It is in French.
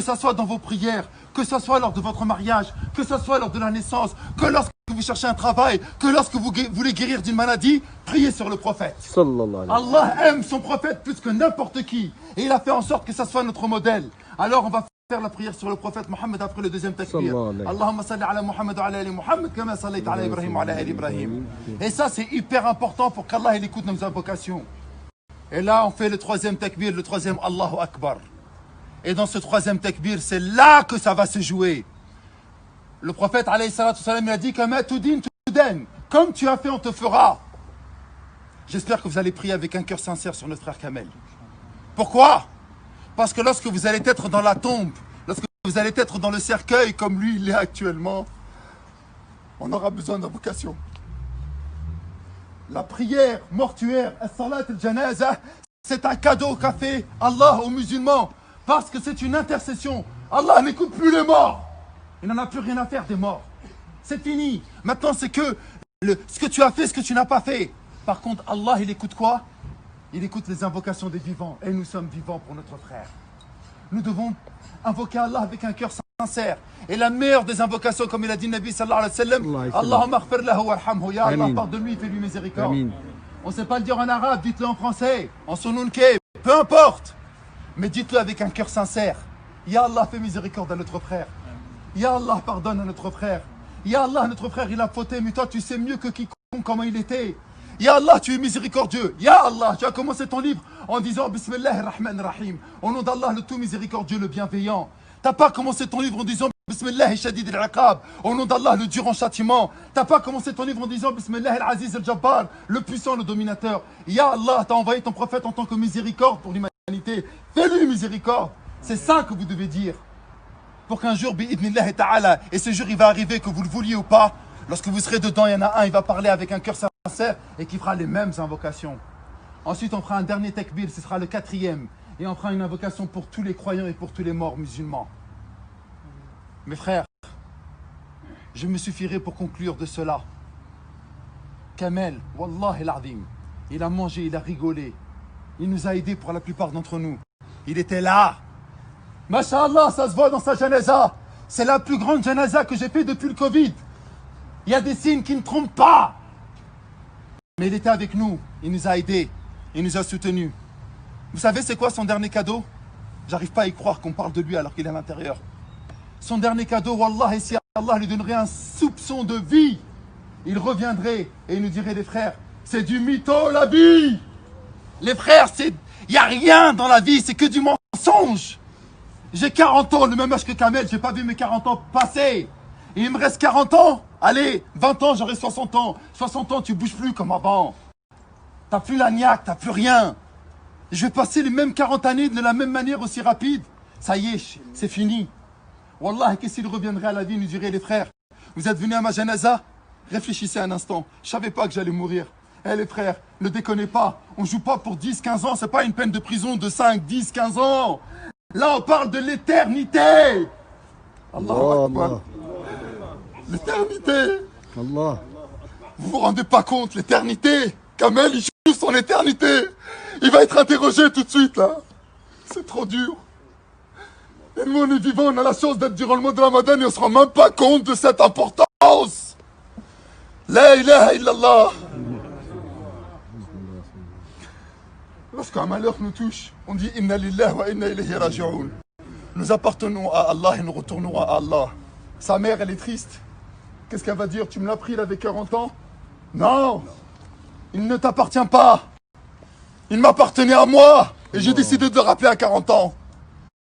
ce soit dans vos prières, que ce soit lors de votre mariage, que ce soit lors de la naissance, que lorsque vous cherchez un travail, que lorsque vous voulez guérir d'une maladie, priez sur le prophète. Allah aime son prophète plus que n'importe qui. Et il a fait en sorte que ça soit notre modèle. Alors on va faire la prière sur le prophète Mohammed après le deuxième takbir. Allahumma salli ala Muhammad wa ala ali Muhammad kama sallayta ala Ibrahim wa ala ali Ibrahim. Et ça c'est hyper important pour qu'Allah écoute nos invocations. Et là on fait le troisième takbir, le troisième Allahu Akbar. Et dans ce troisième takbir, c'est là que ça va se jouer. Le prophète alayhi salatu salam, il a dit comme tu as fait, on te fera. J'espère que vous allez prier avec un cœur sincère sur notre frère Kamel. Pourquoi? Parce que lorsque vous allez être dans la tombe, lorsque vous allez être dans le cercueil comme lui il est actuellement, on aura besoin d'invocation. La prière mortuaire, as-salat al-janaza, c'est un cadeau qu'a fait Allah aux musulmans. Parce que c'est une intercession. Allah n'écoute plus les morts. Il n'en a plus rien à faire des morts. C'est fini. Maintenant, c'est que ce que tu as fait, ce que tu n'as pas fait. Par contre, Allah, il écoute quoi? Il écoute les invocations des vivants. Et nous sommes vivants pour notre frère. Nous devons invoquer Allah avec un cœur sincère. Et la meilleure des invocations, comme il a dit le Nabi sallallahu alayhi wa sallam, Allahumma aghfir lahu warhamhu. Ya Allah, pardonne-lui, fais-lui miséricorde. On ne sait pas le dire en arabe, dites-le en français, en sonunke, peu importe. Mais dites-le avec un cœur sincère. Ya Allah, fais miséricorde à notre frère. Ya Allah, pardonne à notre frère. Ya Allah, notre frère, il a fauté, mais toi, tu sais mieux que quiconque comment il était. Ya Allah, tu es miséricordieux. Ya Allah, tu as commencé ton livre en disant Bismillahir Rahmanir Rahim. Au nom d'Allah, le tout miséricordieux, le bienveillant. T'as pas commencé ton livre en disant Bismillah Shadid al-Iqab. Au nom d'Allah, le dur en châtiment. T'as pas commencé ton livre en disant Bismillah al-Aziz al-Jabbar, le puissant, le dominateur. Ya Allah, t'as envoyé ton prophète en tant que miséricorde pour l'humanité. Fais-lui miséricorde. C'est ça que vous devez dire. Pour qu'un jour, bi'idnillahi ta'ala, et ce jour il va arriver, que vous le vouliez ou pas, lorsque vous serez dedans, il y en a un, il va parler avec un cœur sincère et qui fera les mêmes invocations. Ensuite, on fera un dernier takbir, ce sera le quatrième. Et on fera une invocation pour tous les croyants et pour tous les morts musulmans. Mes frères, je me suffirai pour conclure de cela. Kamel, Wallahi al-Azim, il a mangé, il a rigolé. Il nous a aidés pour la plupart d'entre nous. Il était là. Masha'Allah, ça se voit dans sa janaza. C'est la plus grande janaza que j'ai fait depuis le Covid. Il y a des signes qui ne trompent pas. Mais il était avec nous. Il nous a aidés. Il nous a soutenus. Vous savez c'est quoi son dernier cadeau? J'arrive pas à y croire qu'on parle de lui alors qu'il est à l'intérieur. Son dernier cadeau, Wallah, et si Allah lui donnerait un soupçon de vie, il reviendrait et il nous dirait, les frères, c'est du mytho la vie. Les frères, il n'y a rien dans la vie, c'est que du mensonge. J'ai 40 ans, le même âge que Kamel, j'ai pas vu mes 40 ans passer. Et il me reste 40 ans. Allez, 20 ans, j'aurai 60 ans. 60 ans, tu bouges plus comme avant. T'as plus la niaque, t'as plus rien. Je vais passer les mêmes 40 années de la même manière aussi rapide. Ça y est, c'est fini. Wallah, qu'est-ce qu'il reviendrait à la vie, il nous dirait, les frères, vous êtes venus à ma janaza? Réfléchissez un instant. Je savais pas que j'allais mourir. Eh les frères, ne déconnez pas. On joue pas pour 10, 15 ans. C'est pas une peine de prison de 5, 10, 15 ans. Là, on parle de l'éternité. Allah Akbar. L'éternité. Allah. Vous vous rendez pas compte, l'éternité. Kamel, il joue son éternité. Il va être interrogé tout de suite, là. C'est trop dur. Et nous, on est vivants, on a la chance d'être durant le mois de Ramadan et on se rend même pas compte de cette importance. La ilaha illallah. Lorsqu'un malheur nous touche, on dit Inna lillahi wa inna ilayhi raji'un. Nous appartenons à Allah et nous retournerons à Allah. Sa mère, elle est triste. Qu'est-ce qu'elle va dire? Tu me l'as pris, il avait 40 ans? Non. Il ne t'appartient pas. Il m'appartenait à moi. Et j'ai décidé de le rappeler à 40 ans.